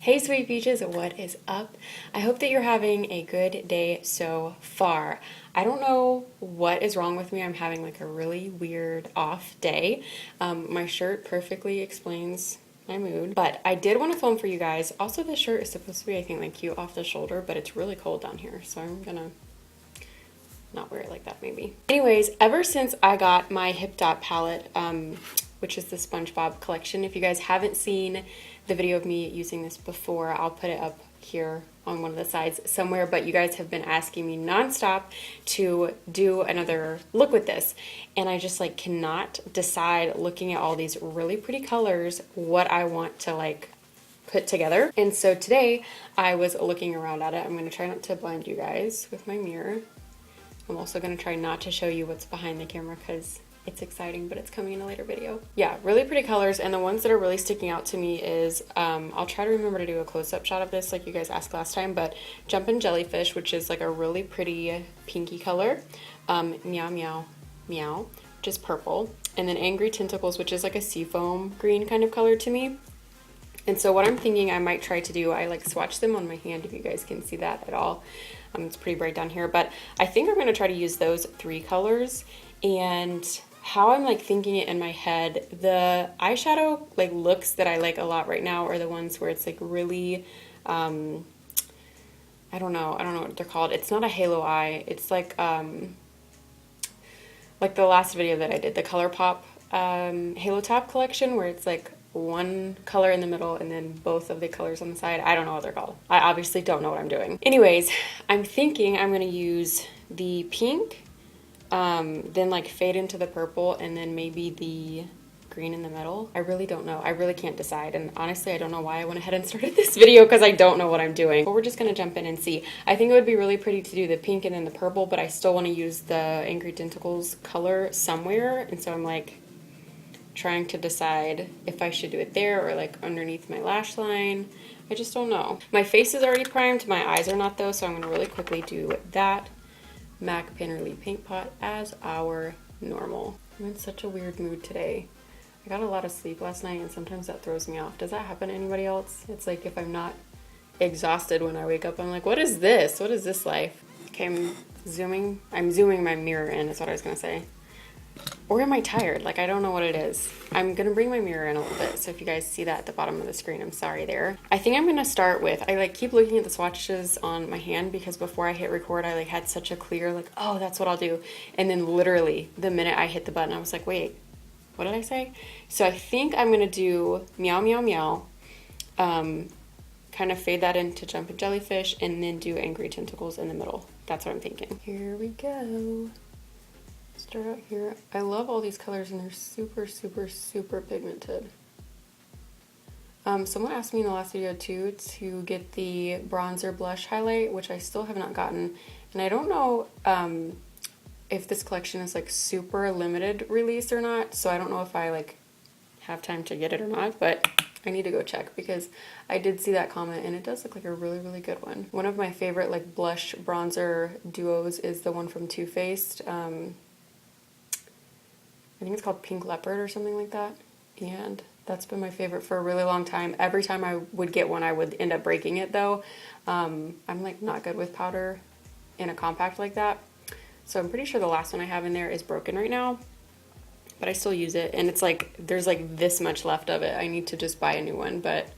Hey sweet peaches, what is up? I hope that you're having a good day so far. I don't know what is wrong with me. I'm having like a really weird off day. My shirt perfectly explains my mood, but I did want to film for you guys. Also, this shirt is supposed to be, I think, like cute off the shoulder, but it's really cold down here, so I'm gonna not wear it like that maybe. Anyways, ever since I got my Hipdot palette, which is the SpongeBob collection, if you guys haven't seen the video of me using this before, I'll put it up here on one of the sides somewhere, but you guys have been asking me nonstop to do another look with this, and I just like cannot decide, looking at all these really pretty colors, what I want to like put together. And so today I was looking around at it. I'm going to try not to blind you guys with my mirror. I'm also going to try not to show you what's behind the camera because it's exciting, but it's coming in a later video. Yeah, really pretty colors, and the ones that are really sticking out to me is, I'll try to remember to do a close-up shot of this like you guys asked last time, but Jumpin' Jellyfish, which is like a really pretty pinky color, Meow Meow Meow, which is purple, and then Angry Tentacles, which is like a seafoam green kind of color to me. And so what I'm thinking I might try to do, I like swatched them on my hand if you guys can see that at all. It's pretty bright down here, but I think I'm going to try to use those three colors. And how I'm like thinking it in my head, the eyeshadow like looks that I like a lot right now are the ones where it's like really, I don't know what they're called. It's not a halo eye. It's like the last video that I did, the ColourPop Halo Top collection, where it's like one color in the middle and then both of the colors on the side. I don't know what they're called. I obviously don't know what I'm doing. Anyways, I'm thinking I'm going to use the pink, then like fade into the purple, and then maybe the green in the middle. I really don't know. I really can't decide, and honestly I don't know why I went ahead and started this video because I don't know what I'm doing. But we're just gonna jump in and see. I think it would be really pretty to do the pink and then the purple, but I still want to use the Angry Tentacles color somewhere, and so I'm like trying to decide if I should do it there or like underneath my lash line. I just don't know. My face is already primed, my eyes are not though, so I'm gonna really quickly do that. MAC Painterly Paint Pot as our normal. I'm in such a weird mood today. I got a lot of sleep last night and sometimes that throws me off. Does that happen to anybody else? It's like if I'm not exhausted when I wake up, I'm like, what is this? What is this life? Okay, I'm zooming my mirror in is what I was gonna say. Or am I tired? Like, I don't know what it is. I'm gonna bring my mirror in a little bit, so if you guys see that at the bottom of the screen, I'm sorry there. I think I'm gonna start with, I like keep looking at the swatches on my hand because before I hit record, I like had such a clear, like, oh, that's what I'll do. And then literally, the minute I hit the button, I was like, wait, what did I say? So I think I'm gonna do Meow Meow Meow, kind of fade that into Jumpin' Jellyfish, and then do Angry Tentacles in the middle. That's what I'm thinking. Here we go. Start out here. I love all these colors and they're super, super, super pigmented. Someone asked me in the last video too to get the bronzer blush highlight, which I still have not gotten. And I don't know if this collection is like super limited release or not. So I don't know if I like have time to get it or not, but I need to go check because I did see that comment and it does look like a really, really good one. One of my favorite like blush bronzer duos is the one from Too Faced. I think it's called Pink Leopard or something like that, and that's been my favorite for a really long time. Every time I would get one, I would end up breaking it though. I'm like not good with powder in a compact like that, so I'm pretty sure the last one I have in there is broken right now, but I still use it, and it's like there's like this much left of it. I need to just buy a new one, but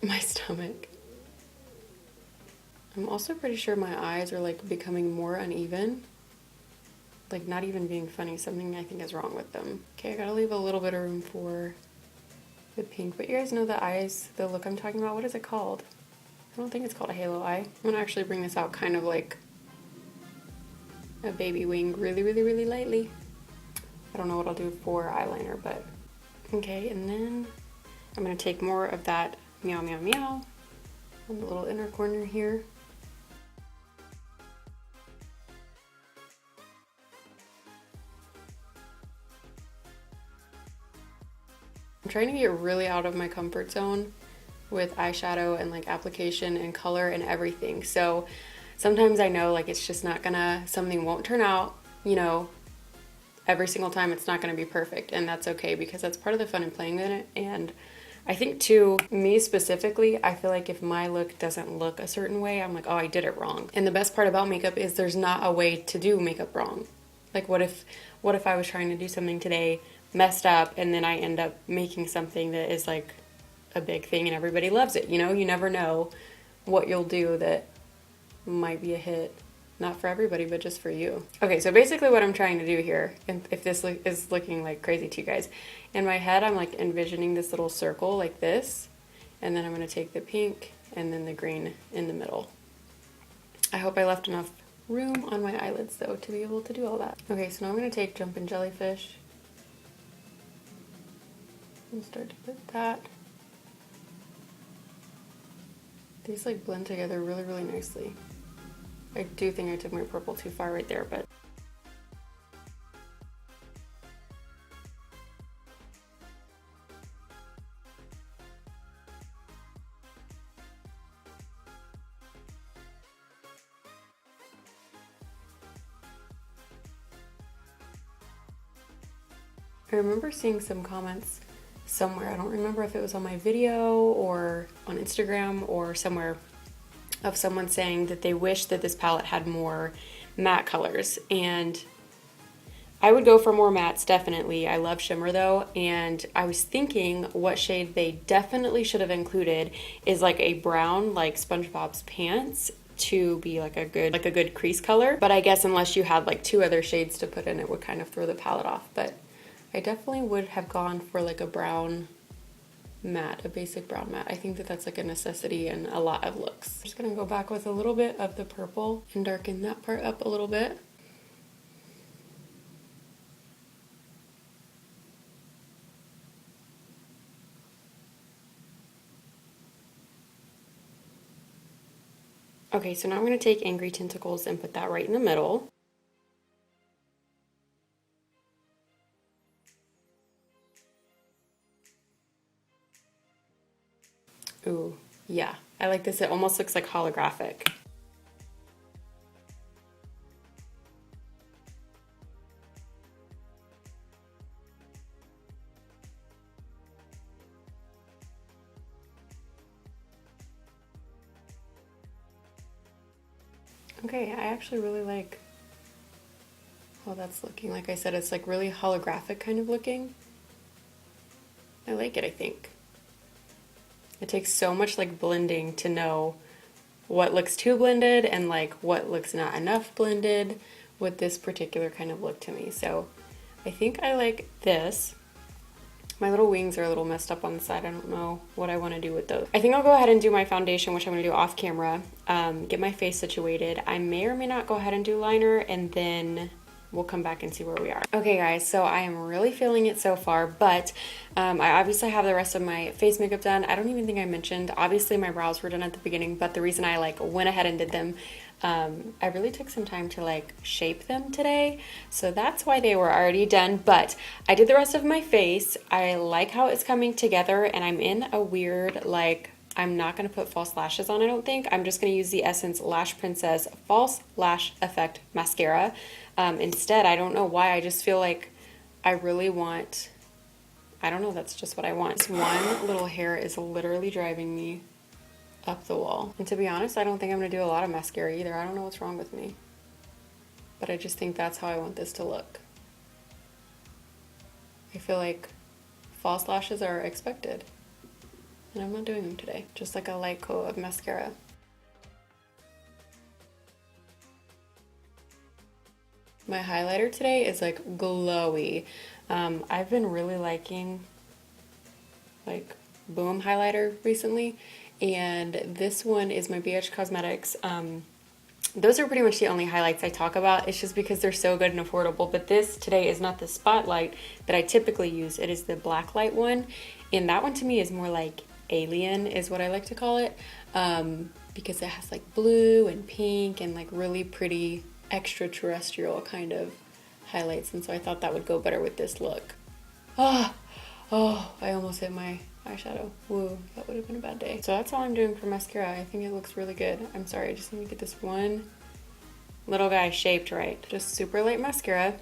my stomach. I'm also pretty sure my eyes are like becoming more uneven. Like not even being funny, something I think is wrong with them. Okay, I gotta leave a little bit of room for the pink, but you guys know the eyes, the look I'm talking about. What is it called? I don't think it's called a halo eye. I'm gonna actually bring this out kind of like a baby wing really, really, really lightly. I don't know what I'll do for eyeliner, but okay, and then I'm gonna take more of that Meow Meow Meow on the little inner corner here. I'm trying to get really out of my comfort zone with eyeshadow and like application and color and everything. So sometimes I know like it's just not gonna, something won't turn out, you know, every single time it's not going to be perfect, and that's okay because that's part of the fun in playing in it. And I think too, me specifically, I feel like if my look doesn't look a certain way, I'm like, oh, I did it wrong. And the best part about makeup is there's not a way to do makeup wrong. Like what if I was trying to do something today, messed up, and then I end up making something that is like a big thing and everybody loves it, you know? You never know what you'll do that might be a hit. Not for everybody, but just for you. Okay, so basically what I'm trying to do here, and if this is looking like crazy to you guys, in my head I'm like envisioning this little circle like this, and then I'm going to take the pink and then the green in the middle. I hope I left enough room on my eyelids though to be able to do all that. Okay, so now I'm going to take Jumpin' Jellyfish and start to put that. These like blend together really, really nicely. I do think I took my purple too far right there, but I remember seeing some comments somewhere. I don't remember if it was on my video or on Instagram or somewhere, of someone saying that they wish that this palette had more matte colors, and I would go for more mattes, definitely. I love shimmer though, and I was thinking what shade they definitely should have included is like a brown, like SpongeBob's pants, to be like a good crease color. But I guess unless you had like 2 other shades to put in, it would kind of throw the palette off. But I definitely would have gone for like a brown matte, a basic brown matte. I think that that's like a necessity in a lot of looks. I'm just gonna go back with a little bit of the purple and darken that part up a little bit. Okay, so now I'm gonna take Angry Tentacles and put that right in the middle. Ooh, yeah, I like this. It almost looks like holographic. Okay, I actually really like how that's looking. Like I said, it's like really holographic kind of looking. I like it, I think. It takes so much like blending to know what looks too blended and like what looks not enough blended with this particular kind of look to me. So I think I like this. My little wings are a little messed up on the side. I don't know what I want to do with those. I think I'll go ahead and do my foundation, which I'm going to do off camera, get my face situated. I may or may not go ahead and do liner, and then we'll come back and see where we are. Okay guys, so I am really feeling it so far, but I obviously have the rest of my face makeup done. I don't even think I mentioned, obviously my brows were done at the beginning, but the reason I like went ahead and did them, I really took some time to like shape them today, so that's why they were already done. But I did the rest of my face. I like how it's coming together, and I'm in a weird, like, I'm not going to put false lashes on, I don't think. I'm just going to use the Essence Lash Princess False Lash Effect Mascara. Instead, I don't know why, I just feel like I really want, I don't know, that's just what I want. This one little hair is literally driving me up the wall. And to be honest, I don't think I'm going to do a lot of mascara either. I don't know what's wrong with me. But I just think that's how I want this to look. I feel like false lashes are expected. And I'm not doing them today. Just like a light coat of mascara. My highlighter today is like glowy. I've been really liking like Boom highlighter recently, and this one is my BH Cosmetics. Those are pretty much the only highlights I talk about. It's just because they're so good and affordable. But this today is not the Spotlight that I typically use. It is the Blacklight one, and that one to me is more like alien is what I like to call it, because it has like blue and pink and like really pretty extraterrestrial kind of highlights, and so I thought that would go better with this look. Oh, I almost hit my eyeshadow. Whoa, that would have been a bad day. So that's all I'm doing for mascara. I think it looks really good. I'm sorry, I just need to get this one little guy shaped right. Just super light mascara.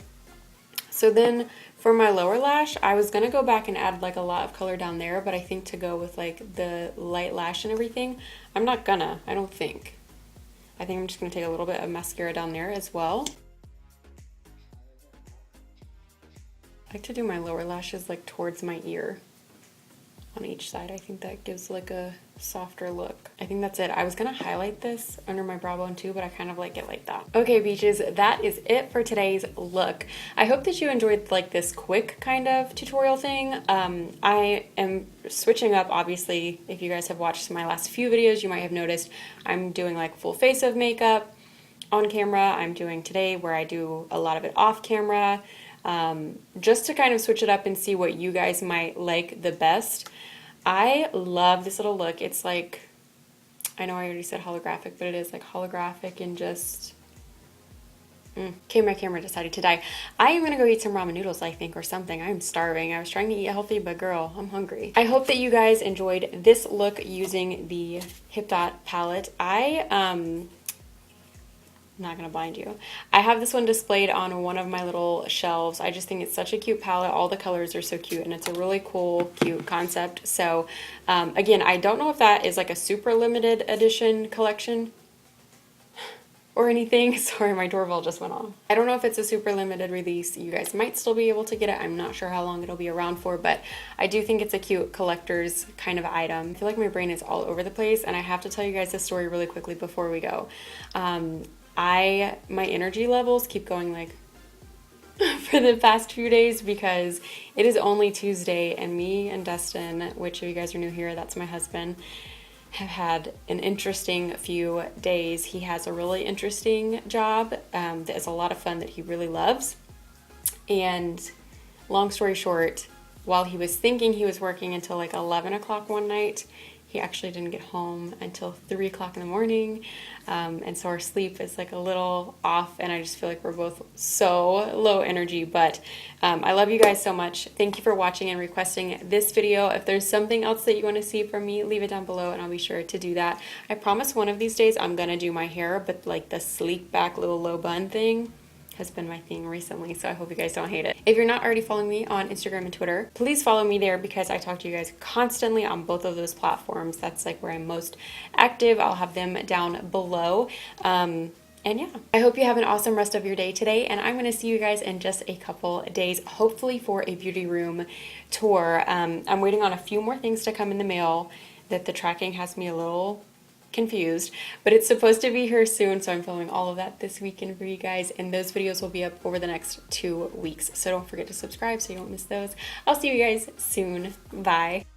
So then for my lower lash, I was gonna go back and add like a lot of color down there, but I think to go with like the light lash and everything, I'm not gonna, I don't think. I think I'm just gonna take a little bit of mascara down there as well. I like to do my lower lashes like towards my ear on each side. I think that gives like a softer look. I think that's it. I was gonna highlight this under my brow bone too, but I kind of like it like that. Okay, beaches, that is it for today's look. I hope that you enjoyed like this quick kind of tutorial thing. I am switching up, obviously. If you guys have watched my last few videos, you might have noticed I'm doing like full face of makeup on camera. I'm doing today where I do a lot of it off camera, just to kind of switch it up and see what you guys might like the best. I love this little look. It's like, I know I already said holographic, but it is like holographic and just, okay, my camera decided to die. I am gonna go eat some ramen noodles, I think, or something. I'm starving. I was trying to eat healthy, but girl, I'm hungry. I hope that you guys enjoyed this look using the Hipdot palette. I'm not gonna blind you. I have this one displayed on one of my little shelves. I just think it's such a cute palette. All the colors are so cute, and it's a really cool, cute concept. So again, I don't know if that is like a super limited edition collection or anything. Sorry, my doorbell just went off. I don't know if it's a super limited release. You guys might still be able to get it. I'm not sure how long it'll be around for, but I do think it's a cute collector's kind of item. I feel like my brain is all over the place, and I have to tell you guys this story really quickly before we go. My energy levels keep going like for the past few days because it is only Tuesday, and me and Dustin, which if you guys are new here, that's my husband, have had an interesting few days. He has a really interesting job that is a lot of fun that he really loves. And long story short, while he was thinking he was working until like 11 o'clock one night, he actually didn't get home until 3 o'clock in the morning. And so our sleep is like a little off, and I just feel like we're both so low energy. But I love you guys so much. Thank you for watching and requesting this video. If there's something else that you want to see from me, leave it down below and I'll be sure to do that. I promise one of these days I'm gonna do my hair, but like the sleek back little low bun thing has been my thing recently, so I hope you guys don't hate it. If you're not already following me on Instagram and Twitter, please follow me there because I talk to you guys constantly on both of those platforms. That's like where I'm most active. I'll have them down below. And yeah, I hope you have an awesome rest of your day today, and I'm going to see you guys in just a couple days, hopefully for a beauty room tour. I'm waiting on a few more things to come in the mail that the tracking has me a little confused, but it's supposed to be here soon, so I'm filming all of that this weekend for you guys, and those videos will be up over the next 2 weeks, so don't forget to subscribe so you don't miss those. I'll see you guys soon. Bye.